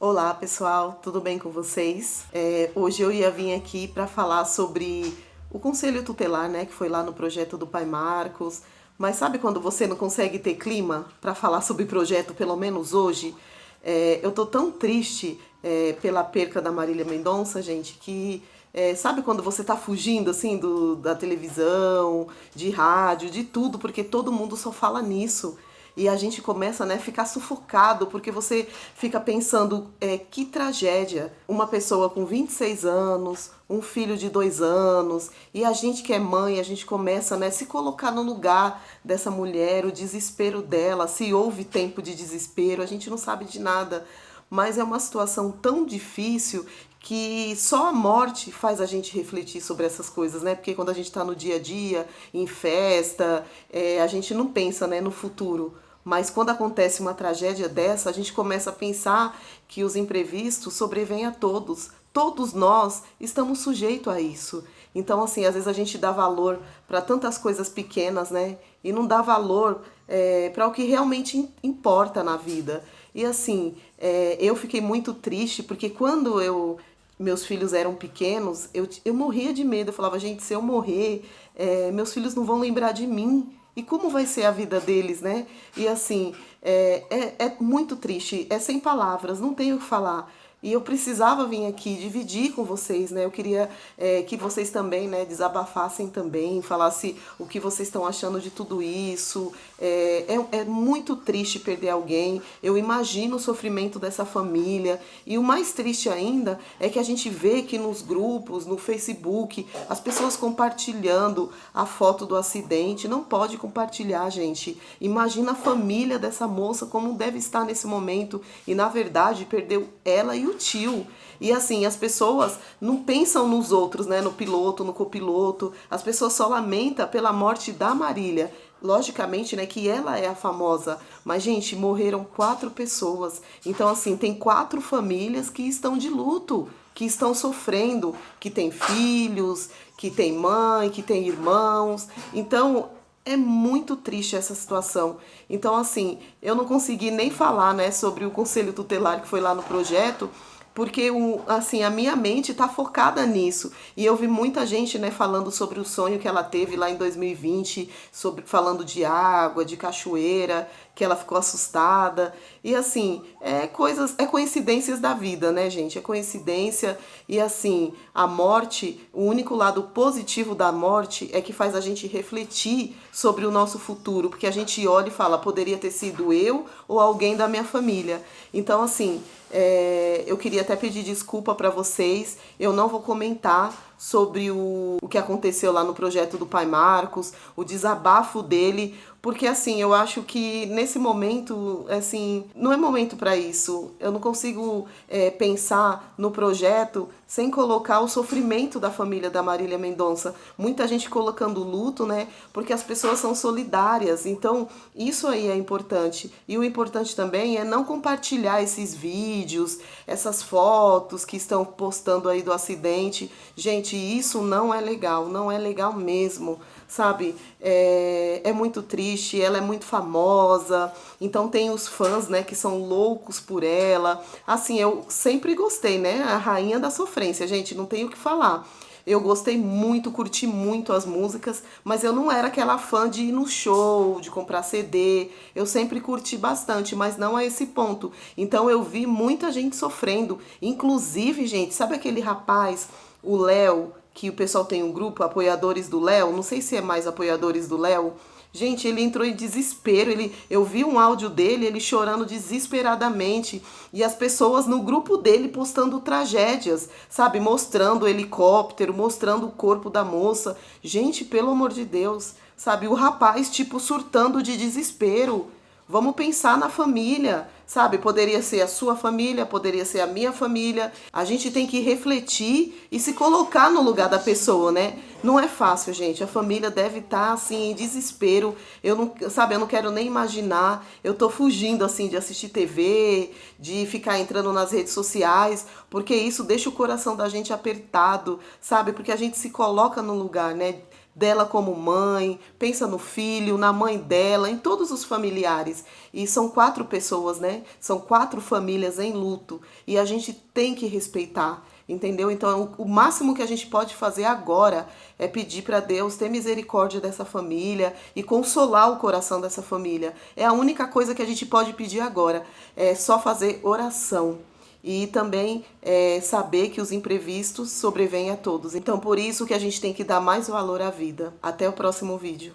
Olá pessoal, tudo bem com vocês? Hoje eu ia vir aqui para falar sobre o Conselho Tutelar, né, que foi lá no projeto do Pai Marcos. Mas sabe quando você não consegue ter clima para falar sobre projeto, pelo menos hoje? Eu tô tão triste pela perca da Marília Mendonça, gente, que sabe quando você tá fugindo assim da televisão, de rádio, de tudo, porque todo mundo só fala nisso. E a gente começa, né, a ficar sufocado, porque você fica pensando, que tragédia. Uma pessoa com 26 anos, um filho de 2 anos, e a gente que é mãe, a gente começa, né, a se colocar no lugar dessa mulher, o desespero dela, se houve tempo de desespero, a gente não sabe de nada. Mas é uma situação tão difícil que só a morte faz a gente refletir sobre essas coisas, né? Porque quando a gente está no dia a dia, em festa, a gente não pensa, né, no futuro. Mas quando acontece uma tragédia dessa, a gente começa a pensar que os imprevistos sobrevêm a todos. Todos nós estamos sujeitos a isso. Então, assim, às vezes a gente dá valor para tantas coisas pequenas, né? E não dá valor para o que realmente importa na vida. E assim, eu fiquei muito triste porque quando meus filhos eram pequenos, eu morria de medo. Eu falava, gente, se eu morrer, meus filhos não vão lembrar de mim. E como vai ser a vida deles, né? E assim, é muito triste, é sem palavras, não tenho o que falar. E eu precisava vir aqui dividir com vocês, né? Eu queria que vocês também, né, desabafassem também, falassem o que vocês estão achando de tudo isso. É muito triste perder alguém. Eu imagino o sofrimento dessa família. E o mais triste ainda é que a gente vê que nos grupos, no Facebook, as pessoas compartilhando a foto do acidente. Não pode compartilhar, gente. Imagina a família dessa moça como deve estar nesse momento. E na verdade perdeu ela e o tio. E assim, as pessoas não pensam nos outros, né? No piloto, no copiloto. As pessoas só lamentam pela morte da Marília. Logicamente, né, que ela é a famosa. Mas, gente, morreram 4 pessoas. Então, assim, tem 4 famílias que estão de luto, que estão sofrendo, que tem filhos, que tem mãe, que tem irmãos. Então, é muito triste essa situação. Então, assim, eu não consegui nem falar, né, sobre o Conselho Tutelar que foi lá no projeto, porque assim, a minha mente está focada nisso. E eu vi muita gente, né, falando sobre o sonho que ela teve lá em 2020, falando de água, de cachoeira, que ela ficou assustada. E assim, coincidências da vida, né, gente? É coincidência. E assim, a morte, o único lado positivo da morte é que faz a gente refletir sobre o nosso futuro, porque a gente olha e fala, poderia ter sido eu ou alguém da minha família. Então, assim, eu queria até pedir desculpa para vocês. Eu não vou comentar sobre o que aconteceu lá no projeto do Pai Marcos, o desabafo dele, porque assim, eu acho que nesse momento, assim, não é momento para isso. Eu não consigo pensar no projeto sem colocar o sofrimento da família da Marília Mendonça. Muita gente colocando luto, né? Porque as pessoas são solidárias. Então, isso aí é importante. E o importante também é não compartilhar esses vídeos, essas fotos que estão postando aí do acidente. Gente, isso não é legal, não é legal mesmo, sabe? É muito triste, ela é muito famosa, então tem os fãs, né, que são loucos por ela. Assim, eu sempre gostei, né? A rainha da sofrência, gente, não tenho o que falar. Eu gostei muito, curti muito as músicas, mas eu não era aquela fã de ir no show, de comprar CD. Eu sempre curti bastante, mas não a esse ponto. Então eu vi muita gente sofrendo. Inclusive, gente, sabe aquele rapaz, o Léo, que o pessoal tem um grupo, apoiadores do Léo? Não sei se é mais apoiadores do Léo. Gente, ele entrou em desespero. Eu vi um áudio dele, ele chorando desesperadamente. E as pessoas no grupo dele postando tragédias, sabe? Mostrando o helicóptero, mostrando o corpo da moça. Gente, pelo amor de Deus, sabe? O rapaz, tipo, surtando de desespero. Vamos pensar na família, sabe? Poderia ser a sua família, poderia ser a minha família. A gente tem que refletir e se colocar no lugar da pessoa, né? Não é fácil, gente. A família deve estar assim em desespero. Eu não, sabe, eu não quero nem imaginar. Eu tô fugindo assim de assistir TV, de ficar entrando nas redes sociais, porque isso deixa o coração da gente apertado, sabe? Porque a gente se coloca no lugar, né, dela como mãe, pensa no filho, na mãe dela, em todos os familiares. E são 4 pessoas, né? São 4 famílias em luto e a gente tem que respeitar. Entendeu? Então, o máximo que a gente pode fazer agora é pedir para Deus ter misericórdia dessa família e consolar o coração dessa família. É a única coisa que a gente pode pedir agora. É só fazer oração. E também saber que os imprevistos sobrevêm a todos. Então, por isso que a gente tem que dar mais valor à vida. Até o próximo vídeo.